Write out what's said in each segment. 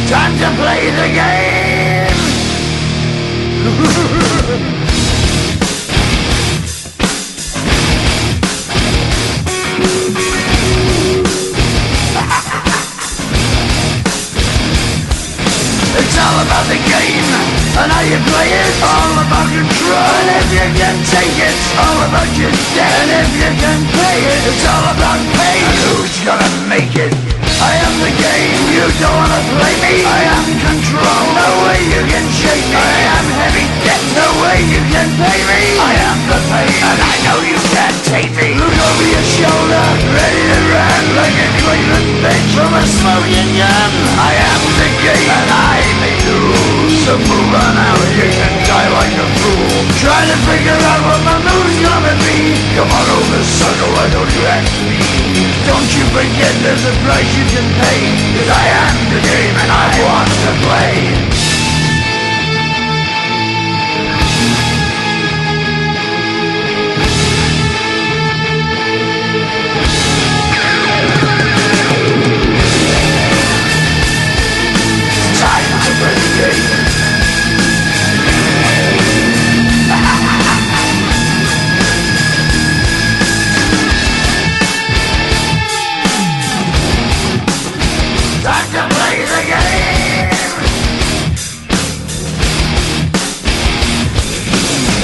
Time to play the game. It's all about the game and how you play it. All about control, and if you can take it, all about your debt. And if you can play it, it's all about pain. And who's gonna make it? I am the game, you don't wanna play me. I am control, no way you can shake me. I am heavy debt, no way you can pay me. I am the pain, and I know you can't take me. Look over your shoulder, ready to run like a Cleveland bitch from a smoking gun. I am the game, and I may lose. So move on out, you can die like a fool. Trying to figure out what my move's gonna be. Come on over, sucker, why don't you ask me? Don't you forget there's a price you can pay. 'Cause I am the game and I want to play. Time to play the game. Time to play the game.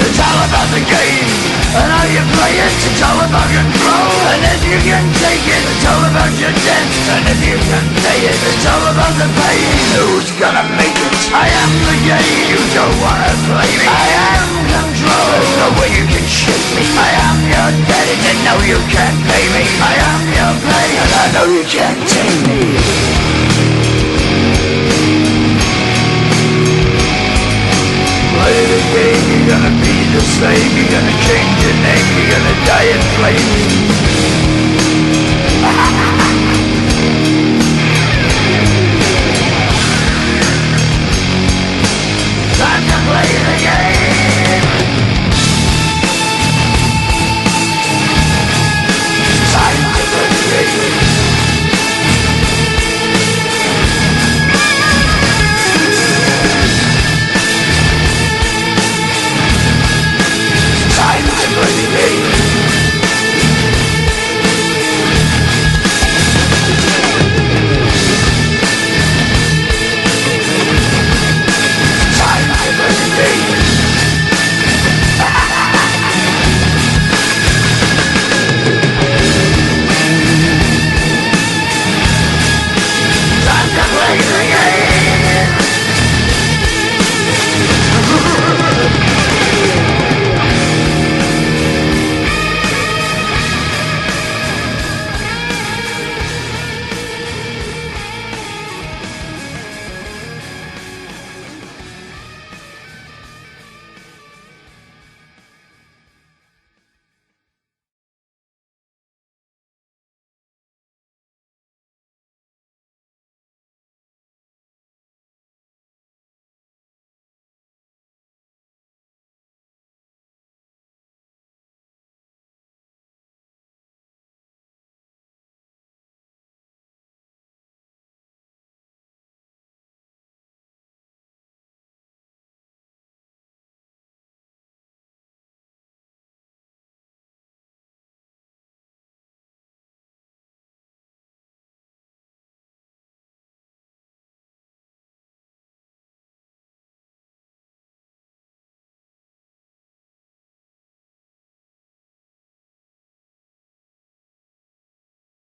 It's all about the game and how you play it. It's all about control, and if you can take it, it's all about your debt. And if you can pay it, it's all about the pain. Who's gonna make it? I am the game. You don't wanna play me. I am control. There's no way you can shake me. I am your debt, and you know you can't pay me. I am your pain, and I know you can't take me. Play the game, you're gonna be the same. You're gonna change your name, you're gonna die in flames. Time to play the game.